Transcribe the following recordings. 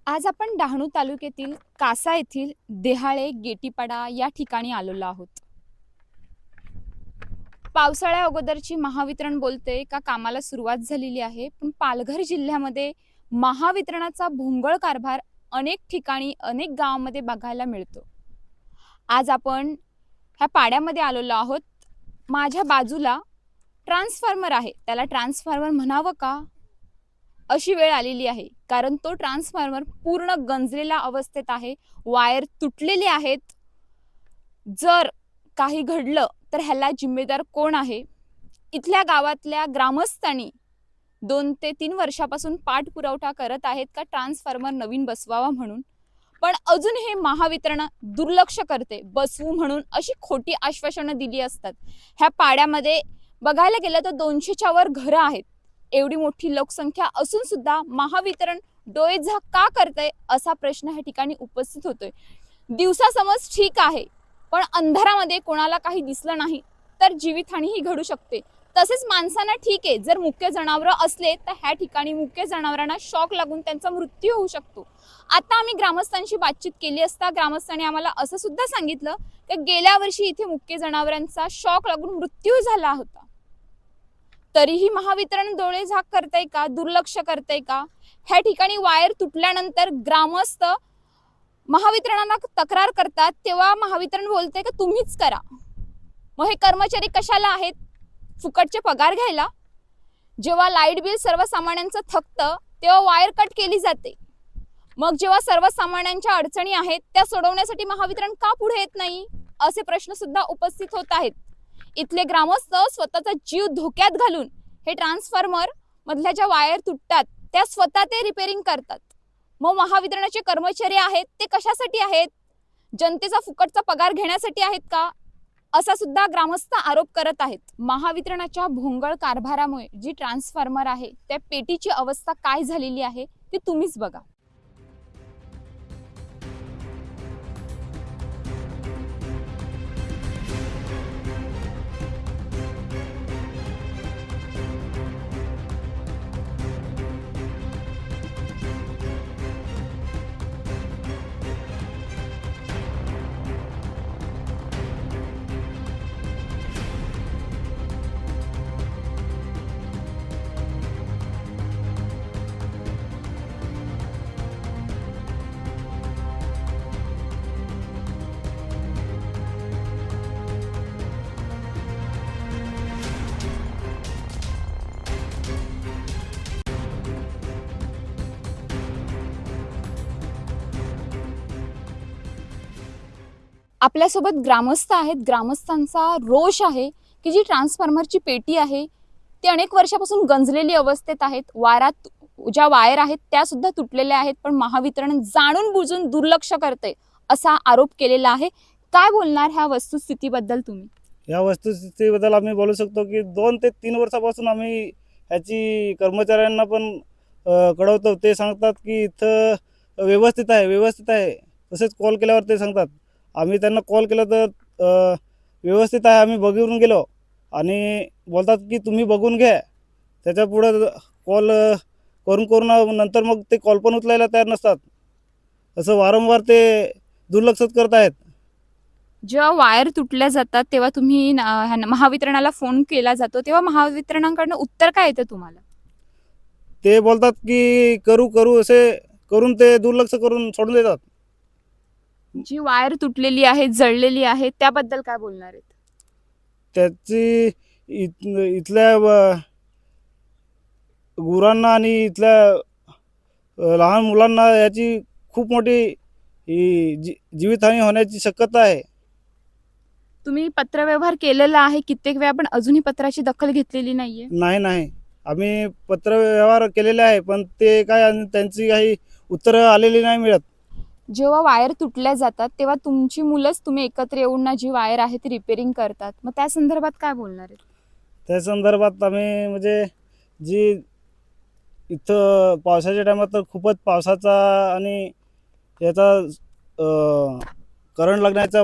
आज आपण डहाणू तालुक्यातील कासा येथील देहाळे गेटीपाडा या ठिकाणी आलेलो आहोत. पावसाळ्या अगोदरची महावितरण बोलते का कामाला सुरुवात झालेली आहे, पण पालघर जिल्ह्यामध्ये महावितरणाचा भोंगळ कारभार अनेक ठिकाणी अनेक गावांमध्ये बघायला मिळतो. आज आपण ह्या पाड्यामध्ये आलेलो आहोत. माझ्या बाजूला ट्रान्सफॉर्मर आहे, त्याला ट्रान्सफॉर्मर म्हणावं का अशी वेळ आलेली आहे, कारण तो ट्रान्सफॉर्मर पूर्ण गंजलेल्या अवस्थेत आहे. वायर तुटलेले आहेत. जर काही घडलं तर ह्याला जिम्मेदार कोण आहे? इथल्या गावातल्या ग्रामस्थांनी 2 ते 3 वर्षापासून पाठपुरावा करत आहेत का ट्रान्सफॉर्मर नवीन बसवावा म्हणून, पण अजून हे महावितरण दुर्लक्ष करते. बसवू म्हणून अशी खोटी आश्वासनं दिली असतात. ह्या पाड्यामध्ये बघायला गेलं तर 200च्या वर घरं आहेत. एवढी मोठी लोकसंख्या असून सुद्धा महावितरण डोळे झाक का करतंय असा प्रश्न ह्या ठिकाणी उपस्थित होतोय. दिवसा समज ठीक आहे, पण अंधारामध्ये कोणाला काही दिसलं नाही तर जीवितहानीही घडू शकते. तसेच माणसांना ठीक आहे, जर मुख्य जनावरं असले तर ह्या ठिकाणी मुख्य जनावरांना शॉक लागून त्यांचा मृत्यू होऊ शकतो. आता आम्ही ग्रामस्थांशी बातचीत केली असता ग्रामस्थांनी आम्हाला असं सुद्धा सांगितलं की गेल्या वर्षी इथे मुख्य जनावरांचा शॉक लागून मृत्यू झाला होता. तरीही महावितरण डोळे झाक करतंय का, दुर्लक्ष करतंय का? ह्या ठिकाणी वायर तुटल्यानंतर ग्रामस्थ महावितरणाला तक्रार करतात, तेव्हा महावितरण बोलते की तुम्हीच करा. मग हे कर्मचारी कशाला आहेत? फुकटचे पगार घ्यायला? जेव्हा लाईट बिल सर्वसामान्यांचं थकतं तेव्हा वायर कट केली जाते. मग जेव्हा सर्वसामान्यांच्या अडचणी आहेत त्या सोडवण्यासाठी महावितरण का पुढे येत नाही, असे प्रश्न सुद्धा उपस्थित होत आहेत. इथले ग्रामस्थ स्वतःचा जीव धोक्यात घालून हे ट्रान्सफॉर्मर मधल्या ज्या वायर तुटतात त्या स्वतः ते रिपेअरिंग करतात. मग महावितरणाचे कर्मचारी आहेत ते कशासाठी आहेत? जनतेचा फुकटचा पगार घेण्यासाठी आहेत का, असा सुद्धा ग्रामस्थ आरोप करत आहेत. महावितरणाच्या भोंगळ कारभारामुळे जी ट्रान्सफॉर्मर आहे त्या पेटीची अवस्था काय झालेली आहे ती तुम्हीच बघा. आपल्यासोबत ग्रामस्थ आहेत. ग्रामस्थांचा रोष आहे की जी ट्रान्सफॉर्मरची पेटी आहे ती अनेक वर्षापासून गंजलेली अवस्थेत आहेत. वारात ज्या वायर आहेत त्या सुद्धा तुटलेल्या आहेत, पण महावितरण जाणून बुजून दुर्लक्ष करते असा आरोप केलेला आहे. काय बोलणार ह्या वस्तुस्थितीबद्दल तुम्ही? या वस्तुस्थितीबद्दल आम्ही बोलू शकतो की 2 ते 3 वर्षापासून आम्ही ह्याची कर्मचाऱ्यांना पण कळवतो. ते सांगतात की इथं व्यवस्थित आहे व्यवस्थित आहे. तसेच कॉल केल्यावर ते सांगतात. आम्ही त्यांना कॉल केला तर व्यवस्थित आहे, आम्ही बघून गेलो आणि बोलतात की तुम्ही बघून घ्या. त्याच्यापुढं कॉल करून करून नंतर मग ते कॉल पण उचलायला तयार नसतात. असं वारंवार ते दुर्लक्षित करत आहेत. जेव्हा वायर तुटल्या जातात तेव्हा तुम्ही महावितरणाला फोन केला जातो, तेव्हा महावितरणाकडनं उत्तर काय येतं तुम्हाला? ते बोलतात की करू करू असे करून ते दुर्लक्ष करून सोडून देतात. जी वायर तुटलेली आहे, जळलेली आहे, त्याबद्दल काय बोलणार आहेत? त्याची इथल्या गुरांना आणि इथल्या लहान मुलांना याची खूप मोठी जीवितहानी होण्याची शक्यता आहे. तुम्ही पत्रव्यवहार केलेला आहे कित्येक वेळा, पण अजूनही पत्राची दखल घेतलेली नाहीये. नाही, आम्ही पत्रव्यवहार केलेले आहे, पण ते काय आणि त्यांची काही उत्तरं आलेली नाही मिळत. जेव्हा वायर तुटल्या जातात तेव्हा तुमची मुलंच तुम्ही एकत्र येऊन ना जी वायर आहे ती रिपेअरिंग करतात, मग त्या संदर्भात काय बोलणार आहेत? त्या संदर्भात आम्ही म्हणजे जी इथं पावसाच्या टायमात तर खूपच पावसाचा आणि याचा करंट लागण्याचा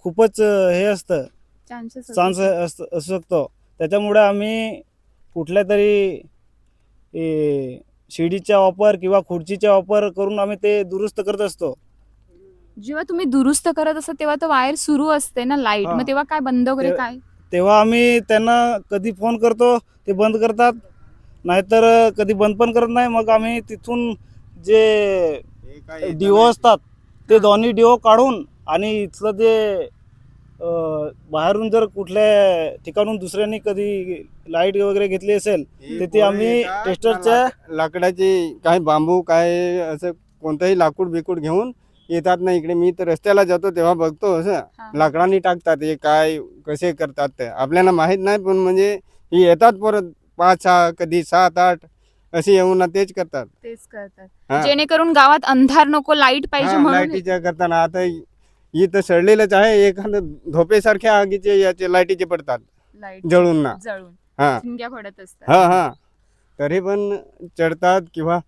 खूपच हे असतं, चान्स असू शकतो. त्याच्यामुळे आम्ही कुठल्या तरी शिडीचा वापर किंवा खुर्चीचा वापर करून आम्ही ते दुरुस्त करत असतो. जेव्हा तुम्ही दुरुस्त करत असता तेव्हा तर वायर सुरू असते ना, लाईट, हा. मग तेव्हा काय बंद वगैरे ते- काय? तेव्हा आम्ही त्यांना कधी फोन करतो ते बंद करतात, नाहीतर कधी बंद पण करत नाही. मग आम्ही तिथून जे डिओ असतात ते दोन्ही डिओ काढून आणि इथलं जे बाहेरून जर कुठल्या ठिकाणून दुसऱ्यांनी कधी लाईट वगैरे घेतली असेल तर ती आम्ही टेस्टरच्या लाकडाची काय बांबू काय असं कोणतंही लाकूड बिकूड घेऊन येतात ना इकडे. मी तर रस्त्याला जातो तेव्हा बघतो हा. असं लाकडांनी टाकतात. हे काय कसे करतात ते आपल्याला माहीत नाही, पण म्हणजे हे येतात परत 5-6 कधी 7-8 असे येऊन ना तेच करतात. तेच करतात हा. जेणेकरून गावात अंधार नको, लाईट पाहिजे हा, म्हणून. लाईटीच्या करताना आता इथं सडलेलंच आहे. एखादं झोपेसारख्या आगीचे याचे लाईटीचे पडतात लाईट जळून ना. जळून हा ठिणग्या पडत असतात. हा हा तरी पण चढतात किंवा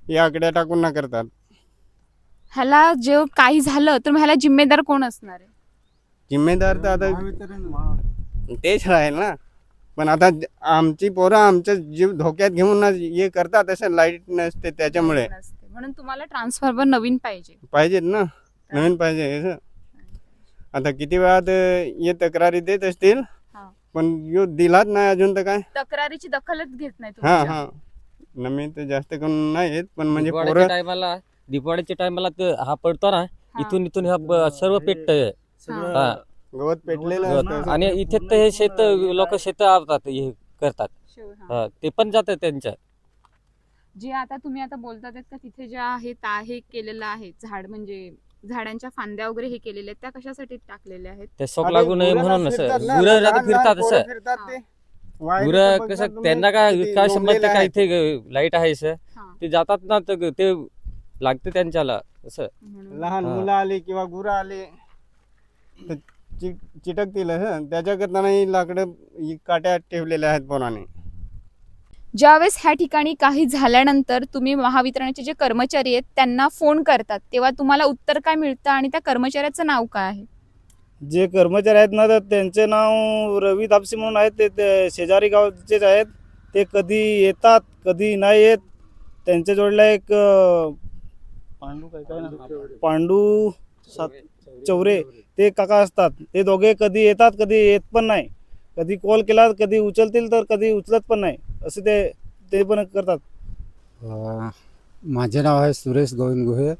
या आकड्या टाकून ना करतात. ह्याला जे काही झालं तर मग ह्याला जिम्मेदार कोण असणार आहे? जिम्मेदार तर आता तेच राहील ना. पण आता आमची पोरं आमचा जीव धोक्यात घेऊन ना हे करतात, असं लाईट नसते त्याच्यामुळे. नसते. म्हणून तुम्हाला ट्रान्सफॉर्मर नवीन पाहिजे. पाहिजेत ना, नवीन पाहिजे असं. आता किती वेळात हे तक्रारी देत असतील, हा. पण यो दिलाच नाही अजून तर काय. तक्रारीची दखलच घेत नाही हा तुमच्या. हा नवीन तर जास्त करून नाही येत, पण म्हणजे दिवाळीच्या टायमाला हा पडतो ना, इथून ह्या सर्व पेटतंय. हा. गवत पेटलेलं गवत. असतं. आणि इथे तर हे शेत लोक शेत आवतात, हे करतात. हा. हा, ते पण जातं त्यांच्या. जे आता तुम्ही आता बोलतात का तिथे जे आहे हे केलेलं आहे झाड, म्हणजे झाडांच्या फांद्या वगैरे हे केलेले आहेत, त्या कशासाठी टाकलेल्या आहेत? ते शॉक लागू नये म्हणून असं गुरं आता फिरतात असं. गुरं कसं त्यांना काय संबंध काय इथे लाईट आहे असं, हा. ते जातात ना तर ते लागते त्यांच्याला असं. म्हणून. लहान हा. मुलं आली किंवा गुरं आले तर चिटकतील हं. त्याच्याकरता नाही लाकडं काट्या ठेवलेल्या आहेत पोराने. ज्यावेळेस ह्या ठिकाणी काही झाल्यानंतर तुम्ही महावितरणाचे जे कर्मचारी आहेत त्यांना फोन करतात, तेव्हा तुम्हाला उत्तर काय मिळतं आणि त्या कर्मचाऱ्याचं नाव काय आहे? जे कर्मचारी आहेत ना तर त्यांचे नाव रवी तापसी म्हणून आहेत. ते शेजारी गावचेच आहेत. ते कधी येतात कधी नाही येत. त्यांच्या जोडला एक पांडू काय ना पांडू चौरे ते काका असतात. ते दोघे कधी येतात कधी येत पण नाही. कधी कॉल केला कधी उचलतील तर कधी उचलत पण नाही. असे ते पण करतात. माझे नाव आहे सुरेश गोविंद गुहे,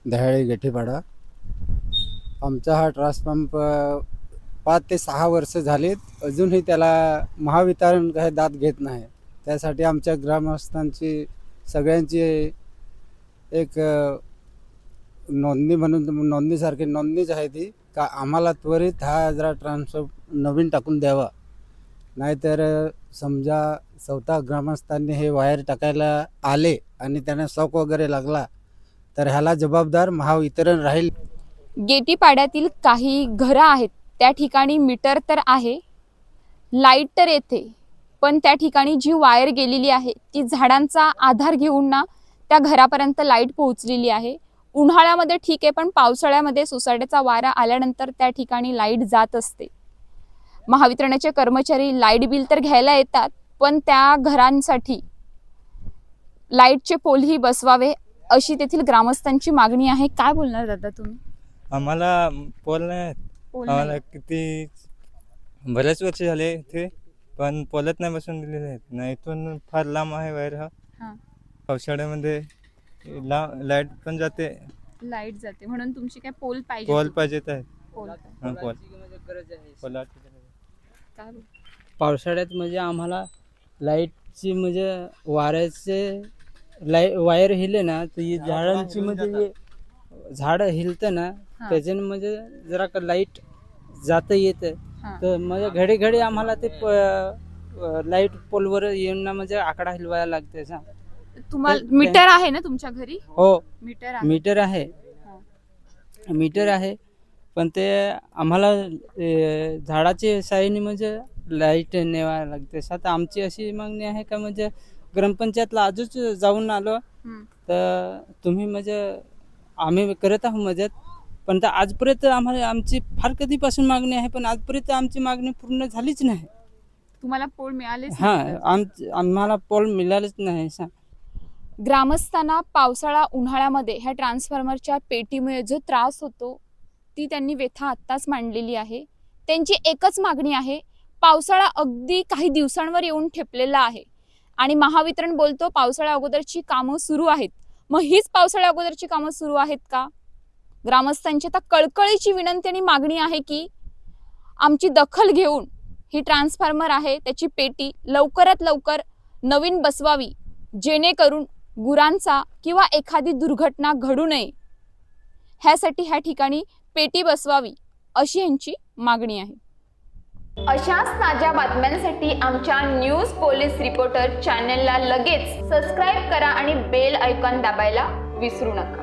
दह्याळी गेठीपाडा. आमचा हा ट्रान्सपंप 5 ते 6 वर्ष झालीत, अजूनही त्याला महावितरण काही दाद घेत नाही. त्यासाठी आमच्या ग्रामस्थांची सगळ्यांची एक नोंदणी म्हणून नोंदणीसारखी नोंदणीच आहे ती, का आम्हाला त्वरित हा जरा ट्रान्सफर नवीन टाकून द्यावा. नाहीतर समजा स्वतः ग्रामस्थांनी हे वायर टाकायला आले आणि त्यांना शॉक वगैरे लागला तर ह्याला जबाबदार महावितरण राहील. गेटीपाड्यातील काही घरं आहेत त्या ठिकाणी मीटर तर आहे, लाईट तर येते, पण त्या ठिकाणी जी वायर गेलेली आहे ती झाडांचा आधार घेऊन ना त्या घरापर्यंत लाईट पोहोचलेली आहे. उन्हाळ्यामध्ये ठीक आहे, पण पावसाळ्यामध्ये सोसायटीचा वारा आल्यानंतर त्या ठिकाणी लाईट जात असते. महावितरणाचे कर्मचारी लाईट बिल तर घ्यायला येतात, पण त्या घरांसाठी लाईटचे पोलही बसवावे अशी तेथील ग्रामस्थांची मागणी आहे. काय बोलणार दादा तुम्ही? आम्हाला पोल नाही, पोल आम्हाला नाही. किती बरेच वर्ष झाले ते, पण पोलच नाही बसून दिलेले आहेत ना. इथून फार लांब आहे वायर हा. हा. पावसाळ्यामध्ये लाईट पण जाते. लाईट जाते म्हणून तुमची काय पोल पाहिजे? पोल पाहिजेत आहे. पोल पाहिजे. हा, पोलाची काय बोल- पावसाळ्यात म्हणजे आम्हाला लाईटची म्हणजे वाऱ्याचे वायर हिले ना तर ही झाडांची म्हणजे हे झाडं हिलतं ना हा. त्याच्याने म्हणजे जरा का लाईट जातं येतं. हा. तर म्हणजे घडी घडी आम्हाला ते लाईट पोलवर येऊन ना म्हणजे आकडा हिलवायला लागते असा. तुम्हाला मीटर आहे ना तुमच्या घरी? हो, मीटर आहे. मीटर आहे. मीटर आहे, पण ते आम्हाला झाडाची साईने म्हणजे लाईट नेवायला लागते. आता आमची अशी मागणी आहे का म्हणजे ग्रामपंचायतला आजच जाऊन आलो हम्म. तर तुम्ही म्हणजे आम्ही करत आहोत मदत, पण तर आजपर्यंत आम्हाला आमची फार कधीपासून मागणी आहे, पण आजपर्यंत आमची मागणी पूर्ण झालीच नाही. तुम्हाला पोल मिळालेच हा, नाही. आम्हाला पोल मिळालेच नाही. ग्रामस्थांना पावसाळा उन्हाळ्यामध्ये ह्या ट्रान्सफॉर्मरच्या पेटीमुळे जो त्रास होतो ती त्यांनी व्यथा आत्ताच मांडलेली आहे. त्यांची एकच मागणी आहे, पावसाळा अगदी काही दिवसांवर येऊन ठेपलेला आहे आणि महावितरण बोलतो पावसाळ्या अगोदरची कामं सुरू आहेत. मग हीच पावसाळ्या अगोदरची कामं सुरू आहेत का? ग्रामस्थांची आता कळकळीची विनंती आणि मागणी आहे की आमची दखल घेऊन ही ट्रान्सफॉर्मर आहे त्याची पेटी लवकरात लवकर नवीन बसवावी, जेणेकरून गुरांचा किंवा एखादी दुर्घटना घडू नये ह्यासाठी ह्या ठिकाणी पेटी बसवावी अशी यांची मागणी आहे. अशाच ताज्या बातम्यांसाठी आमच्या न्यूज पोलीस रिपोर्टर चॅनलला लगेच सबस्क्राईब करा आणि बेल आयकॉन दाबायला विसरू नका.